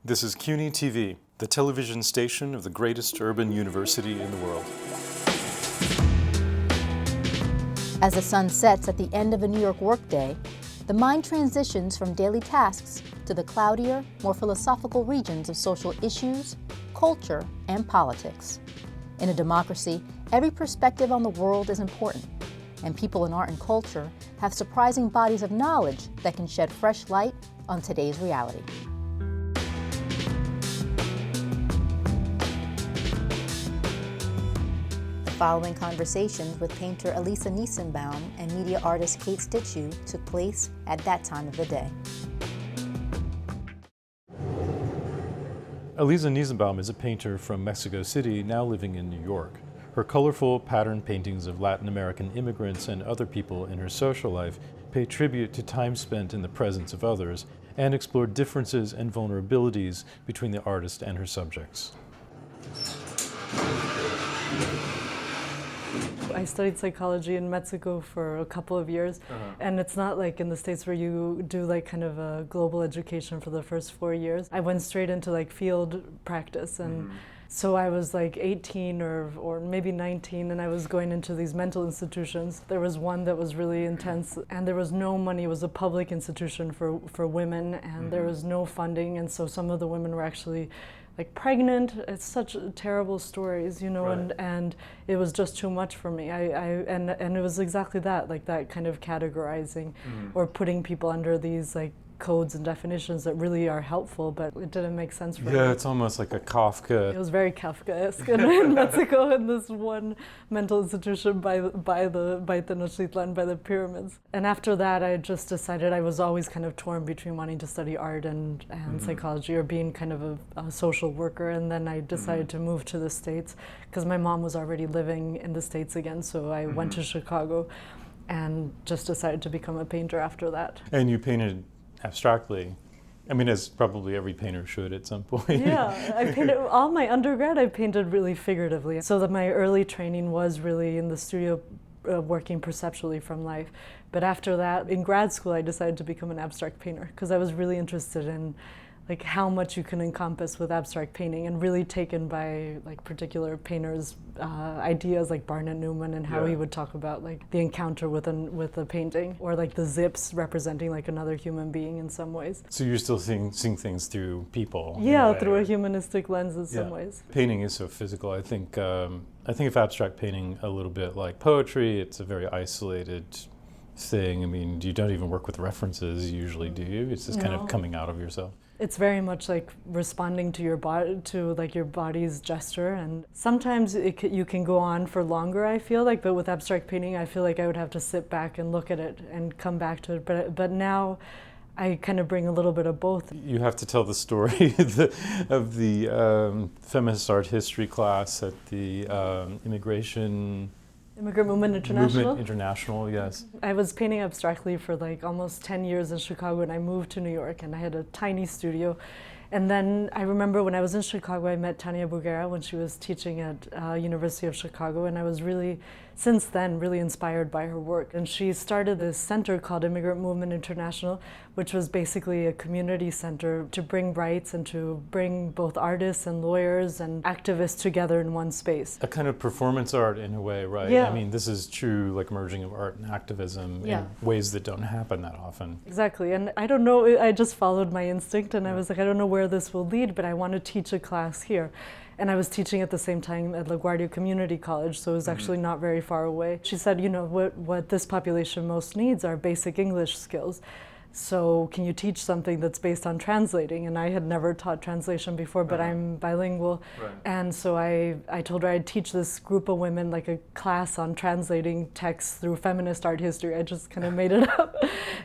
This is CUNY TV, the television station of the greatest urban university in the world. As the sun sets at the end of a New York workday, the mind transitions from daily tasks to the cloudier, more philosophical regions of social issues, culture, and politics. In a democracy, every perspective on the world is important, and people in art and culture have surprising bodies of knowledge that can shed fresh light on today's reality. The following conversations with painter Aliza Nisenbaum and media artist Steciw took place at that time of the day. Aliza Nisenbaum is a painter from Mexico City, now living in New York. Her colorful pattern paintings of Latin American immigrants and other people in her social life pay tribute to time spent in the presence of others and explore differences and vulnerabilities between the artist and her subjects. I studied psychology in Mexico for a couple of years, and it's not like in the States where you do like kind of a global education for the first 4 years. I went straight into like field practice, and so I was like 18 or maybe 19, and I was going into these mental institutions. There was one that was really intense, and there was no money. It was a public institution for women, and there was no funding, and so some of the women were actually like pregnant. It's such terrible stories, you know, Right. and it was just too much for me. And it was exactly that, like that kind of categorizing or putting people under these like codes and definitions that really are helpful, but it didn't make sense for me. Yeah, it's almost like a Kafka. It was very Kafkaesque in Mexico, in this one mental institution by Tenochtitlan, by the pyramids. And after that, I just decided I was always kind of torn between wanting to study art and psychology, or being kind of a social worker. And then I decided to move to the States because my mom was already living in the States again. So I went to Chicago and just decided to become a painter after that. And you painted abstractly. I mean, as probably every painter should at some point. Yeah, I painted all my undergrad. I painted really figuratively, so that my early training was really in the studio, working perceptually from life. But after that, in grad school, I decided to become an abstract painter because I was really interested in like how much you can encompass with abstract painting, and really taken by like particular painters' ideas like Barnett Newman, and how he would talk about like the encounter with a painting, or like the zips representing like another human being in some ways. So you're still seeing things through people. Yeah, way, through a right? humanistic lens in some ways. Painting is so physical. I think of abstract painting a little bit like poetry. It's a very isolated thing. I mean, you don't even work with references usually, do you? It's just kind of coming out of yourself. It's very much like responding to your body, to like your body's gesture, and sometimes you can go on for longer, I feel like, but with abstract painting I feel like I would have to sit back and look at it and come back to it, but now I kind of bring a little bit of both. You have to tell the story of the feminist art history class at the Immigrant Movement International, yes. I was painting abstractly for like almost 10 years in Chicago, and I moved to New York, and I had a tiny studio. And then I remember when I was in Chicago, I met Tania Bruguera when she was teaching at University of Chicago, and I was really, since then, really inspired by her work. And she started this center called Immigrant Movement International, which was basically a community center to bring rights and to bring both artists and lawyers and activists together in one space. A kind of performance art in a way, right? Yeah. I mean, this is true, like merging of art and activism in ways that don't happen that often. Exactly, and I don't know, I just followed my instinct, and I was like, I don't know where this will lead, but I want to teach a class here. And I was teaching at the same time at LaGuardia Community College, so it was actually not very far away. She said, you know, what this population most needs are basic English skills. So can you teach something that's based on translating? And I had never taught translation before, but I'm bilingual. Right. And so I told her I'd teach this group of women like a class on translating texts through feminist art history. I just kind of made it up.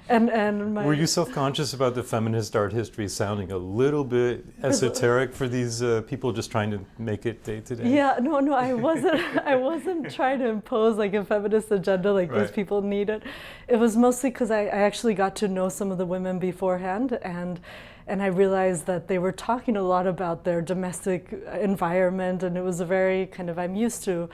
Were you self-conscious about the feminist art history sounding a little bit esoteric for these people just trying to make it day to day? Yeah, no, I wasn't trying to impose like a feminist agenda like these people need it. It was mostly because I actually got to know some of the women beforehand, and I realized that they were talking a lot about their domestic environment, and it was a very kind of, I'm used to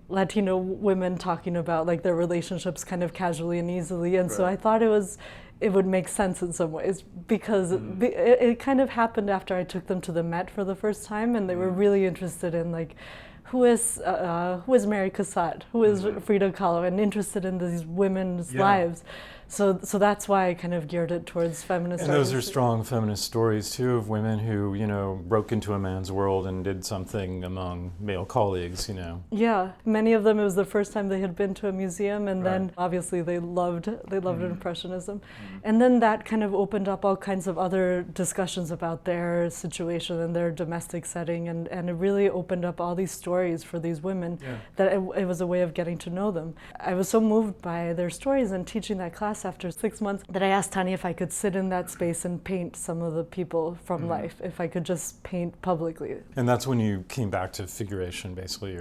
Latino women talking about like their relationships kind of casually and easily, and so I thought it would make sense in some ways because it kind of happened after I took them to the Met for the first time, and they were really interested in like who is Mary Cassatt, who is Frida Kahlo, and interested in these women's lives. So that's why I kind of geared it towards feminist. And those are strong feminist stories too, of women who, you know, broke into a man's world and did something among male colleagues, you know. Yeah, many of them, it was the first time they had been to a museum, and then obviously they loved Impressionism. And then that kind of opened up all kinds of other discussions about their situation and their domestic setting, and it really opened up all these stories for these women that it was a way of getting to know them. I was so moved by their stories and teaching that class after 6 months that I asked Tanya if I could sit in that space and paint some of the people from life, if I could just paint publicly. And that's when you came back to figuration, basically.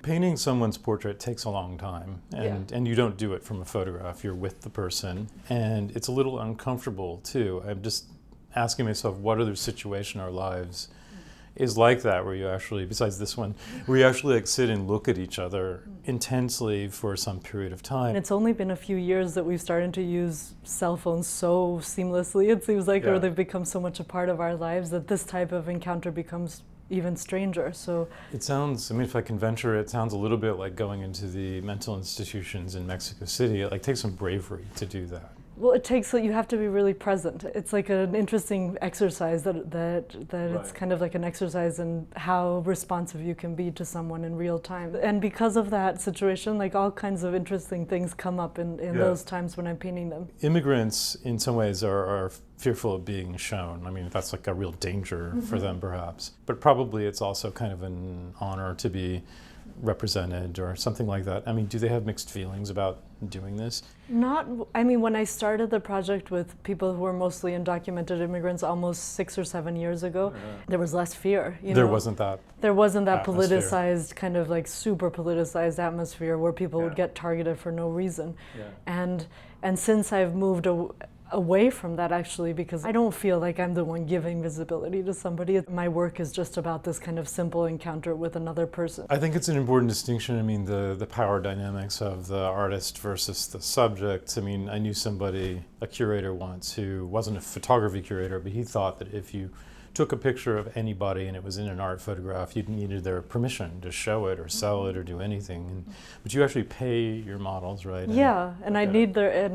Painting someone's portrait takes a long time, and you don't do it from a photograph. You're with the person, and it's a little uncomfortable too. I'm just asking myself, what other situation in our lives is like that, where you actually, besides this one, where you actually like sit and look at each other intensely for some period of time. And it's only been a few years that we've started to use cell phones so seamlessly, it seems like, or they've become so much a part of our lives that this type of encounter becomes even stranger. So it sounds, I mean, if I can venture, it sounds a little bit like going into the mental institutions in Mexico City. It like takes some bravery to do that. Well, it takes, you have to be really present. It's like an interesting exercise that it's kind of like an exercise in how responsive you can be to someone in real time. And because of that situation, like all kinds of interesting things come up in those times when I'm painting them. Immigrants, in some ways, are fearful of being shown. I mean, that's like a real danger for them, perhaps. But probably it's also kind of an honor to be represented or something like that. I mean, do they have mixed feelings about doing this? I mean, when I started the project with people who were mostly undocumented immigrants almost 6 or 7 years ago, there was less fear. There wasn't that politicized, kind of like super politicized atmosphere where people would get targeted for no reason. And since I've moved away from that, actually, because I don't feel like I'm the one giving visibility to somebody. My work is just about this kind of simple encounter with another person. I think it's an important distinction. I mean, the power dynamics of the artist versus the subject. I mean, I knew somebody, a curator once, who wasn't a photography curator, but he thought that if you took a picture of anybody and it was in an art photograph, you needed their permission to show it or sell it or do anything. But you actually pay your models, right? And I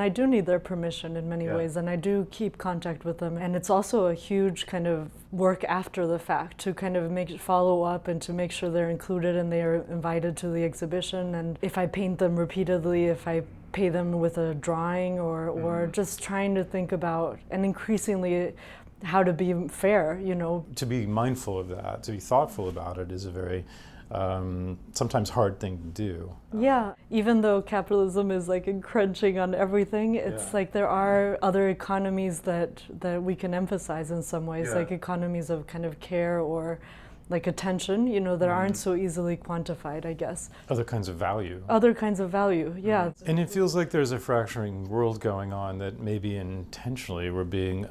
do need their permission in many ways, and I do keep contact with them. And it's also a huge kind of work after the fact to kind of follow up and to make sure they're included and they are invited to the exhibition. And if I paint them repeatedly, if I pay them with a drawing or just trying to think about, and increasingly, how to be fair, you know. To be mindful of that, to be thoughtful about it is a very sometimes hard thing to do. Even though capitalism is like encroaching on everything, it's like there are other economies that we can emphasize in some ways, like economies of kind of care or like attention, you know, that aren't so easily quantified, I guess. Other kinds of value. And it feels like there's a fracturing world going on that maybe intentionally we're being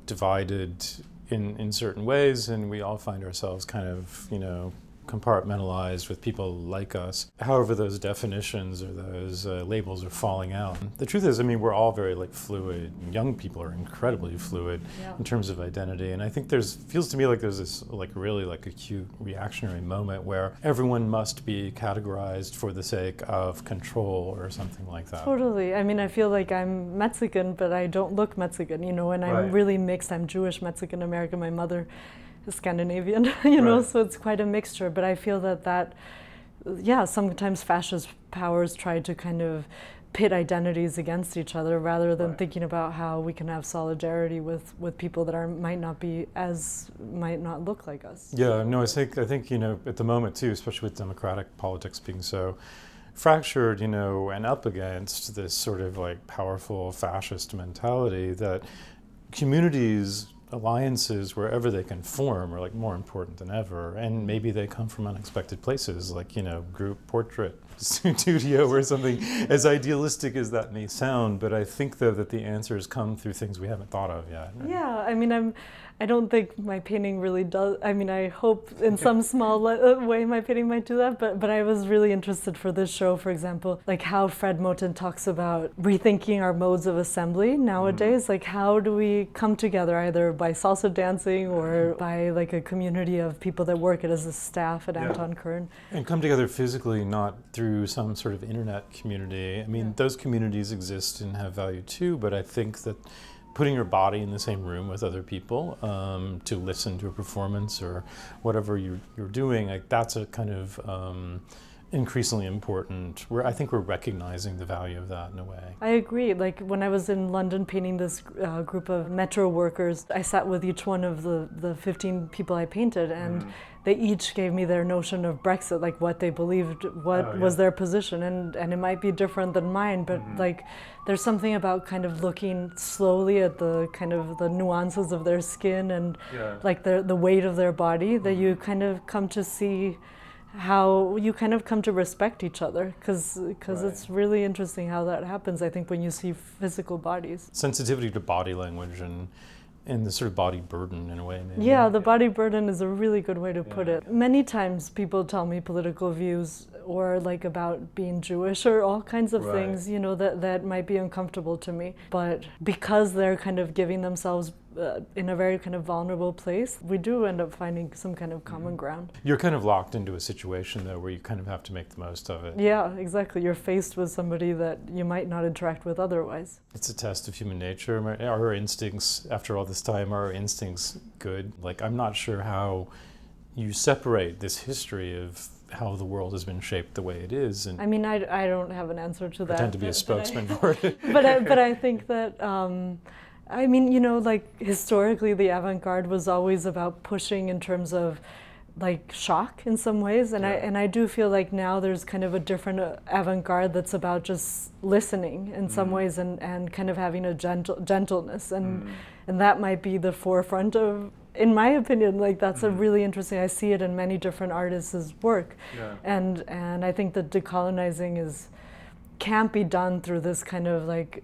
divided in certain ways, and we all find ourselves kind of, you know, compartmentalized with people like us. However, those definitions or those labels are falling out. The truth is, I mean, we're all very like fluid. Young people are incredibly fluid in terms of identity, and I think feels to me like there's this like really like acute reactionary moment where everyone must be categorized for the sake of control or something like that. Totally. I mean, I feel like I'm Mexican, but I don't look Mexican, you know, and I'm really mixed. I'm Jewish, Mexican, American. My mother Scandinavian, you know, so it's quite a mixture. But I feel that sometimes fascist powers try to kind of pit identities against each other rather than thinking about how we can have solidarity with people that might not look like us. Yeah, no, I think, you know, at the moment too, especially with democratic politics being so fractured, you know, and up against this sort of like powerful fascist mentality, that communities, alliances, wherever they can form, are like more important than ever. And maybe they come from unexpected places, like, you know, group portrait studio or something, as idealistic as that may sound. But I think though that the answers come through things we haven't thought of yet. Right? Yeah, I mean, I don't think my painting really does. I mean, I hope in some small way my painting might do that, but I was really interested for this show, for example, like how Fred Moten talks about rethinking our modes of assembly nowadays. Like, how do we come together either by salsa dancing or by like a community of people that work as a staff at Anton Kern. And come together physically, not through some sort of internet community. I mean, those communities exist and have value too, but I think that putting your body in the same room with other people to listen to a performance or whatever you're doing, like that's a kind of increasingly important. I think we're recognizing the value of that in a way. I agree. Like when I was in London painting this group of metro workers, I sat with each one of the 15 people I painted, and they each gave me their notion of Brexit, like what they believed, what was their position, and it might be different than mine, but like there's something about kind of looking slowly at the kind of the nuances of their skin and like the weight of their body that you kind of come to see how you kind of come to respect each other, because it's really interesting how that happens, I think, when you see physical bodies. Sensitivity to body language and the sort of body burden in a way, maybe. Yeah, the body burden is a really good way to put it. Many times people tell me political views or like about being Jewish or all kinds of things, you know, that might be uncomfortable to me. But because they're kind of giving themselves in a very kind of vulnerable place, we do end up finding some kind of common ground. You're kind of locked into a situation though where you kind of have to make the most of it. Yeah, exactly. You're faced with somebody that you might not interact with otherwise. It's a test of human nature. Are our instincts, after all this time, are our instincts good? Like, I'm not sure how you separate this history of how the world has been shaped the way it is. And I mean, I don't have an answer to that. Pretend to be a spokesman for it. But I think that I mean, you know, like historically the avant-garde was always about pushing in terms of like shock in some ways, and I do feel like now there's kind of a different avant-garde that's about just listening in some ways and kind of having a gentleness, and that might be the forefront of, in my opinion, like that's a really interesting, I see it in many different artists' work, and I think that decolonizing can't be done through this kind of like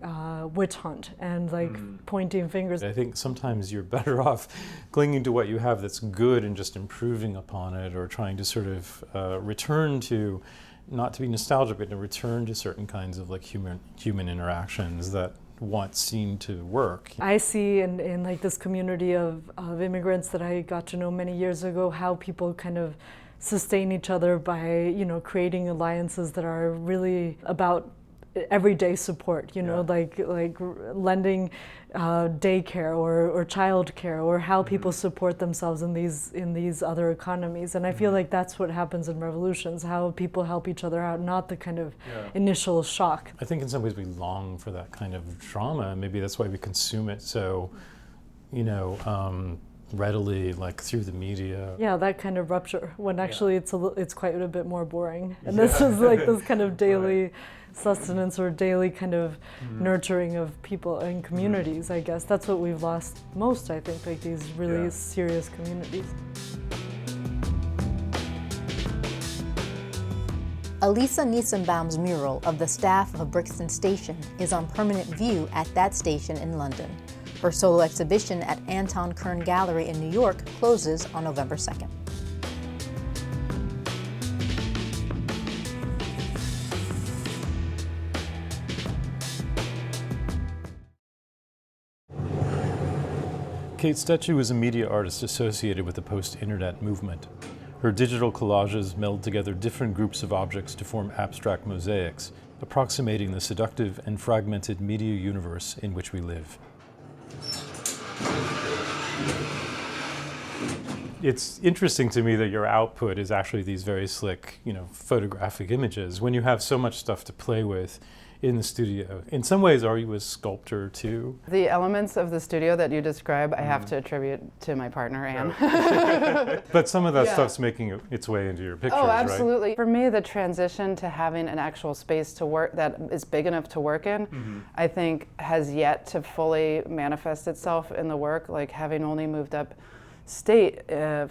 witch hunt and like pointing fingers. I think sometimes you're better off clinging to what you have that's good and just improving upon it, or trying to sort of return to, not to be nostalgic, but to return to certain kinds of like human interactions that once seemed to work. I see in like this community of immigrants that I got to know many years ago, how people kind of sustain each other by, you know, creating alliances that are really about everyday support, you know, like lending daycare or childcare, or how people support themselves in these other economies. And I feel like that's what happens in revolutions, how people help each other out, not the kind of initial shock. I think in some ways we long for that kind of drama. Maybe that's why we consume it so, you know, readily, like through the media. Yeah, that kind of rupture, when actually it's quite a bit more boring. And this is like this kind of daily sustenance or daily kind of nurturing of people and communities, I guess. That's what we've lost most, I think, like these really serious communities. Aliza Nisenbaum's mural of the staff of Brixton Station is on permanent view at that station in London. Her solo exhibition at Anton Kern Gallery in New York closes on November 2nd. Kate Steciw is a media artist associated with the post-internet movement. Her digital collages meld together different groups of objects to form abstract mosaics, approximating the seductive and fragmented media universe in which we live. It's interesting to me that your output is actually these very slick, you know, photographic images. When you have so much stuff to play with in the studio, in some ways, are you a sculptor too? The elements of the studio that you describe, I have to attribute to my partner, Anne. But some of that stuff's making its way into your pictures, Oh, absolutely. Right? For me, the transition to having an actual space to work that is big enough to work in, I think has yet to fully manifest itself in the work. Like having only moved up state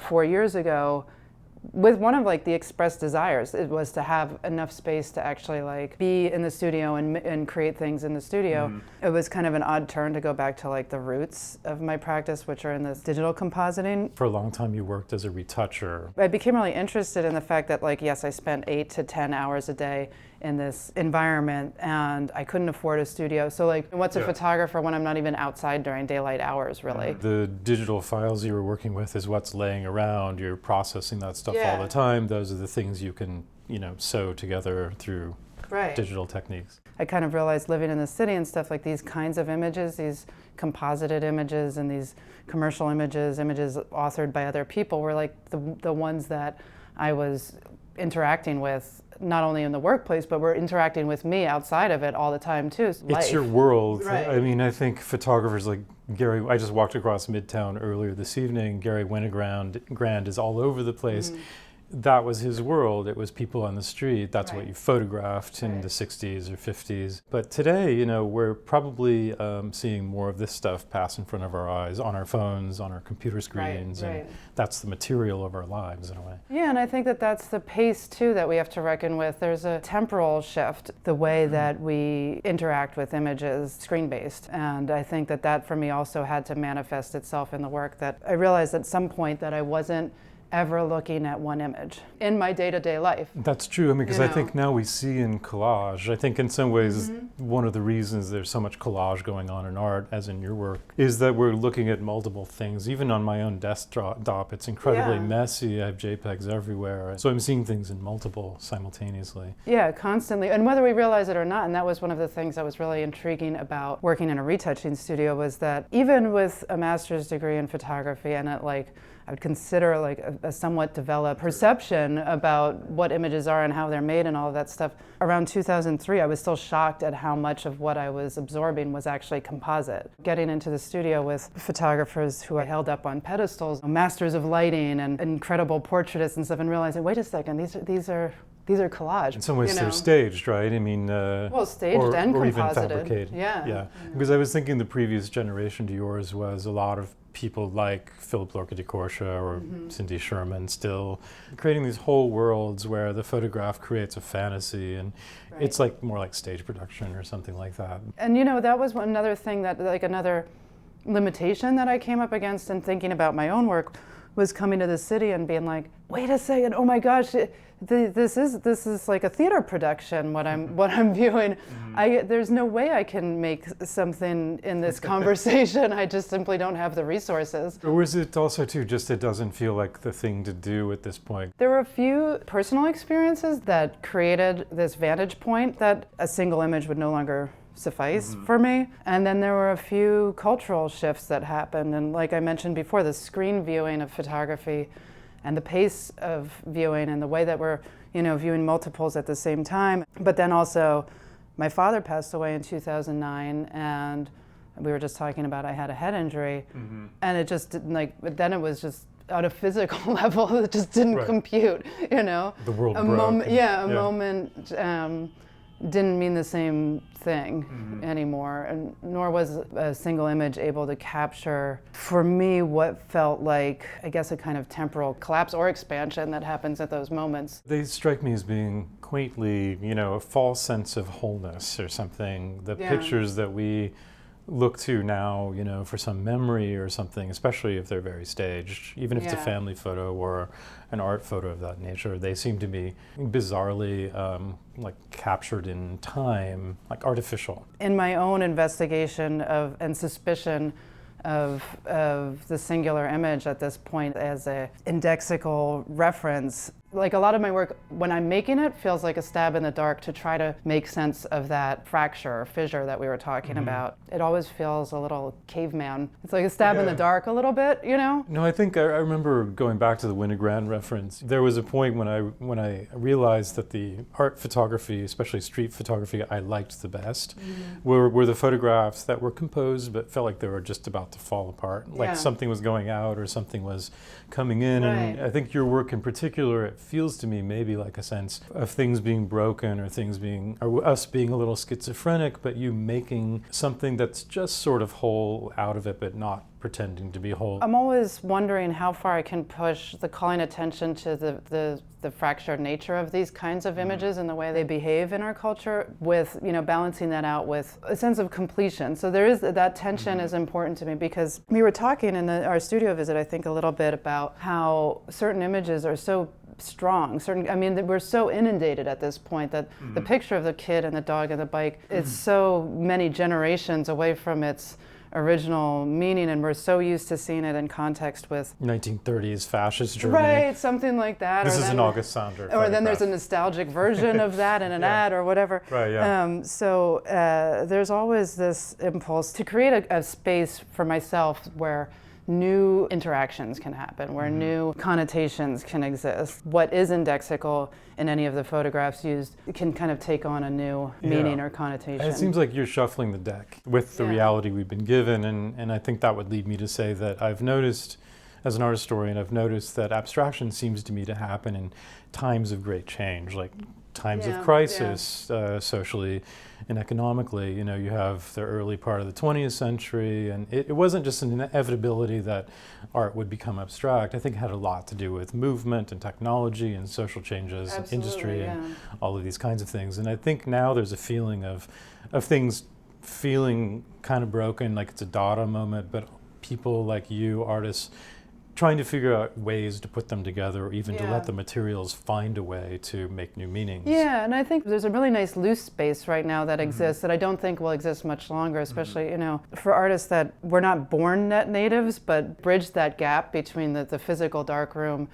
4 years ago, with one of like the expressed desires, it was to have enough space to actually like be in the studio and create things in the studio. It was kind of an odd turn to go back to like the roots of my practice, which are in this digital compositing. For a long time you worked as a retoucher. I became really interested in the fact that like, yes, I spent 8 to 10 hours a day in this environment and I couldn't afford a studio. So like, what's a photographer when I'm not even outside during daylight hours, really? The digital files you were working with is what's laying around. You're processing that stuff all the time. Those are the things you can, sew together through digital techniques. I kind of realized living in the city and stuff, like these kinds of images, these composited images and these commercial images authored by other people were like the ones that I was interacting with, not only in the workplace, but were interacting with me outside of it all the time too. It's your world. Right. I mean, I think photographers like Gary, I just walked across Midtown earlier this evening. Gary Winogrand is all over the place. That was his world. It was people on the street. That's what you photographed in the 60s or 50s. But today, we're probably seeing more of this stuff pass in front of our eyes on our phones, on our computer screens, and that's the material of our lives in a way. Yeah, and I think that that's the pace too that we have to reckon with. There's a temporal shift, the way that we interact with images, screen-based. And I think that that for me also had to manifest itself in the work, that I realized at some point that I wasn't ever looking at one image in my day-to-day life. That's true. I mean, because I think now we see in collage, I think in some ways one of the reasons there's so much collage going on in art, as in your work, is that we're looking at multiple things. Even on my own desktop, it's incredibly messy. I have JPEGs everywhere. So I'm seeing things in multiple simultaneously. Yeah, constantly. And whether we realize it or not, and that was one of the things that was really intriguing about working in a retouching studio, was that even with a master's degree in photography and I would consider like a somewhat developed perception about what images are and how they're made and all of that stuff. Around 2003, I was still shocked at how much of what I was absorbing was actually composite. Getting into the studio with photographers who I held up on pedestals, masters of lighting and incredible portraitists and stuff, and realizing, wait a second, these are collage. In some ways they're staged, right? I mean, well, staged and composited. Or even fabricated. Yeah. Because I was thinking the previous generation to yours was a lot of people like Philip Lorca de Corsia or Cindy Sherman, still creating these whole worlds where the photograph creates a fantasy, and it's like more like stage production or something like that. And that was another thing that, like another limitation that I came up against in thinking about my own work, was coming to the city and being like, wait a second, oh my gosh, this is like a theater production, what I'm viewing. There's no way I can make something in this conversation. I just simply don't have the resources. Or is it also too just it doesn't feel like the thing to do at this point? There were a few personal experiences that created this vantage point that a single image would no longer suffice for me. And then there were a few cultural shifts that happened. And like I mentioned before, the screen viewing of photography and the pace of viewing and the way that we're, viewing multiples at the same time. But then also, my father passed away in 2009, and we were just talking about I had a head injury, and it just didn't then it was just on a physical level, it just didn't compute, The world broke. A moment didn't mean the same thing anymore, and nor was a single image able to capture, for me, what felt like, I guess, a kind of temporal collapse or expansion that happens at those moments. They strike me as being quaintly, a false sense of wholeness or something. The pictures that we look to now, for some memory or something, especially if they're very staged, even if it's a family photo or an art photo of that nature, they seem to be bizarrely captured in time, like artificial. In my own investigation and suspicion of the singular image at this point as a indexical reference, like a lot of my work, when I'm making it, feels like a stab in the dark to try to make sense of that fracture or fissure that we were talking about. It always feels a little caveman. It's like a stab in the dark a little bit, No, I think I remember going back to the Winogrand reference. There was a point when I realized that the art photography, especially street photography, I liked the best, were the photographs that were composed but felt like they were just about to fall apart. Like something was going out or something was coming in. And I think your work in particular, it feels to me maybe like a sense of things being broken or us being a little schizophrenic, but you making something that's just sort of whole out of it, but not pretending to be whole. I'm always wondering how far I can push the calling attention to the fractured nature of these kinds of images and the way they behave in our culture, with balancing that out with a sense of completion. So there is that tension is important to me, because we were talking in our studio visit, I think, a little bit about how certain images are so strong. We're so inundated at this point that the picture of the kid and the dog and the bike is so many generations away from its original meaning, and we're so used to seeing it in context with 1930s fascist Germany. Right, something like that. This is an August Sander. Or then there's a nostalgic version of that in an ad or whatever. Right, yeah. So there's always this impulse to create a space for myself where new interactions can happen, where new connotations can exist. What is indexical in any of the photographs used can kind of take on a new meaning or connotation. And it seems like you're shuffling the deck with the reality we've been given, and I think that would lead me to say that I've noticed, as an art historian, I've noticed that abstraction seems to me to happen in times of great change, like times of crisis, socially and economically. You have the early part of the 20th century, and it wasn't just an inevitability that art would become abstract. I think it had a lot to do with movement and technology and social changes and industry and all of these kinds of things. And I think now there's a feeling of things feeling kind of broken, like it's a Dada moment, but people like you, artists, trying to figure out ways to put them together, or even to let the materials find a way to make new meanings. Yeah, and I think there's a really nice loose space right now that exists that I don't think will exist much longer, especially, for artists that were not born net natives, but bridge that gap between the physical darkroom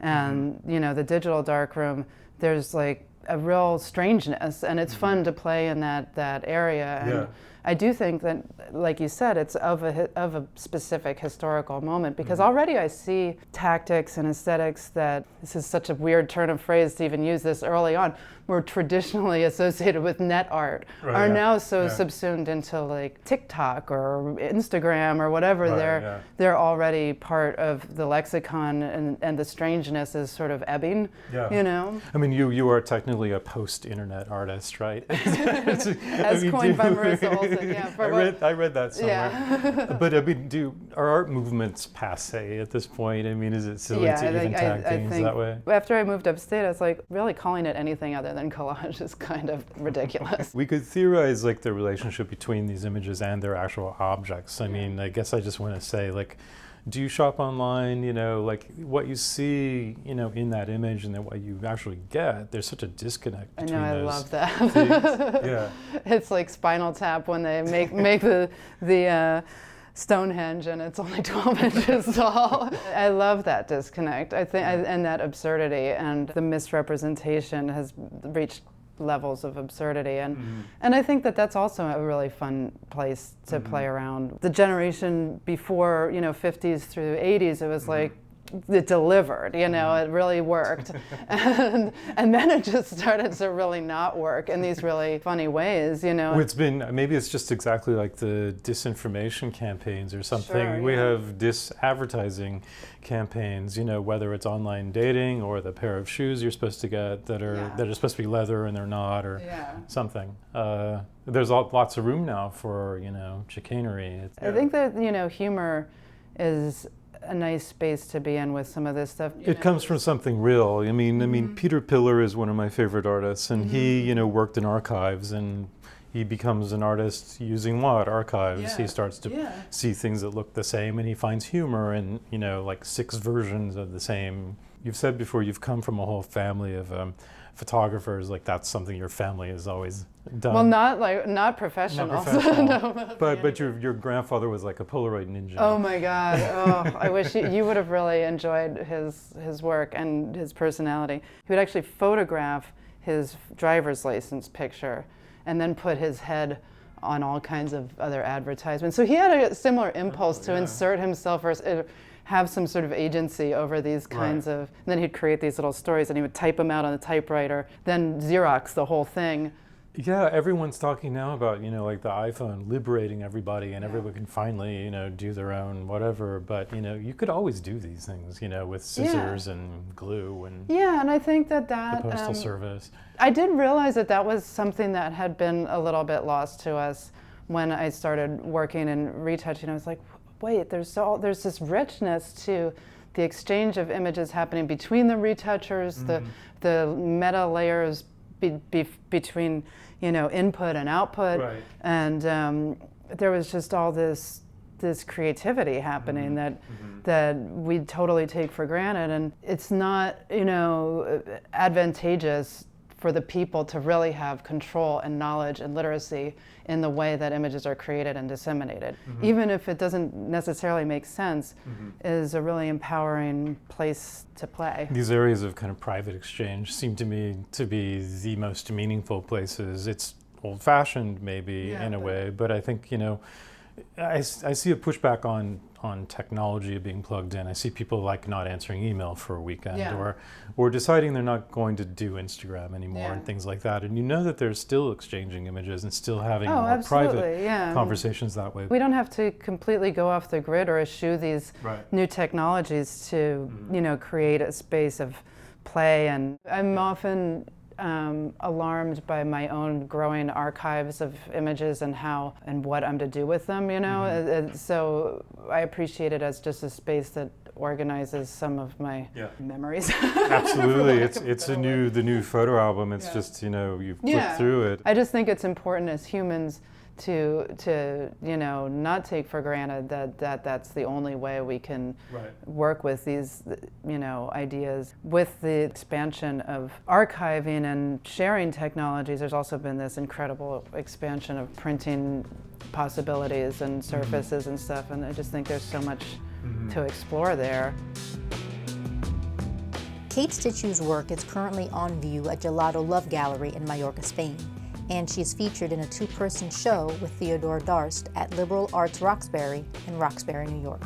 and, the digital darkroom. There's like a real strangeness, and it's fun to play in that area. And I do think that, like you said, it's of a specific historical moment, because already I see tactics and aesthetics that, this is such a weird turn of phrase to even use this early on, were traditionally associated with net art, are now so subsumed into like TikTok or Instagram or whatever. They're already part of the lexicon, and the strangeness is sort of ebbing. I mean, you are technically a post-internet artist, right? As coined by Marissa Olson. I read that somewhere. But I mean, are art movements passe at this point? I mean, is it silly to even tag things that way? After I moved upstate, I was like, really calling it anything other than collage is kind of ridiculous. We could theorize like the relationship between these images and their actual objects. I mean, I guess I just want to say, like, do you shop online? Like what you see, in that image and then what you actually get, there's such a disconnect between I love that. Yeah. It's like Spinal Tap when they make the Stonehenge and it's only 12 inches tall. I love that disconnect. I think, and that absurdity and the misrepresentation has reached levels of absurdity, and I think that that's also a really fun place to play around. The generation before, 50s through 80s, it was like, it delivered, it really worked. And then it just started to really not work in these really funny ways, It's been, maybe it's just exactly like the disinformation campaigns or something. Sure, we have disadvertising campaigns, whether it's online dating or the pair of shoes you're supposed to get that are supposed to be leather and they're not, or something. There's lots of room now for, chicanery. I think that, humor is a nice space to be in with some of this stuff. It comes from something real. I mean, Peter Pillar is one of my favorite artists, and he, worked in archives, and he becomes an artist using what? Archives. He starts to see things that look the same, and he finds humor in, like 6 versions of the same. You've said before you've come from a whole family of photographers. Like that's something your family has always done. Well, not professional. Not professional. No, but your grandfather was like a Polaroid ninja. Oh my God! Oh, I wish you would have really enjoyed his work and his personality. He would actually photograph his driver's license picture and then put his head on all kinds of other advertisements. So he had a similar impulse to insert himself or have some sort of agency over these kinds of, and then he'd create these little stories and he would type them out on a typewriter, then Xerox the whole thing. Yeah, everyone's talking now about, like the iPhone liberating everybody and everyone can finally, do their own whatever. But, you could always do these things, with scissors and glue and yeah, and I think that the postal service. I did realize that that was something that had been a little bit lost to us when I started working in retouching. I was like, wait, there's this richness to the exchange of images happening between the retouchers, the meta layers between input and output, Right. and there was just all this creativity happening that we totally take for granted, and it's not advantageous for the people to really have control and knowledge and literacy in the way that images are created and disseminated. Even if it doesn't necessarily make sense, is a really empowering place to play. These areas of kind of private exchange seem to me to be the most meaningful places. It's old-fashioned maybe in a way, but I think, I see a pushback on technology being plugged in. I see people like not answering email for a weekend or deciding they're not going to do Instagram anymore and things like that. And that they're still exchanging images and still having more private conversations that way. We don't have to completely go off the grid or eschew these new technologies to, create a space of play. And I'm often alarmed by my own growing archives of images and what I'm to do with them, So I appreciate it as just a space that organizes some of my memories. Absolutely, it's the new photo album. It's just you've flipped through it. I just think it's important as humans to not take for granted that's the only way we can work with these ideas. With the expansion of archiving and sharing technologies, there's also been this incredible expansion of printing possibilities and surfaces and stuff, and I just think there's so much to explore there. Kate Steciw's work is currently on view at Gelato Love Gallery in Mallorca, Spain, and she is featured in a two-person show with Theodore Darst at Liberal Arts Roxbury in Roxbury, New York.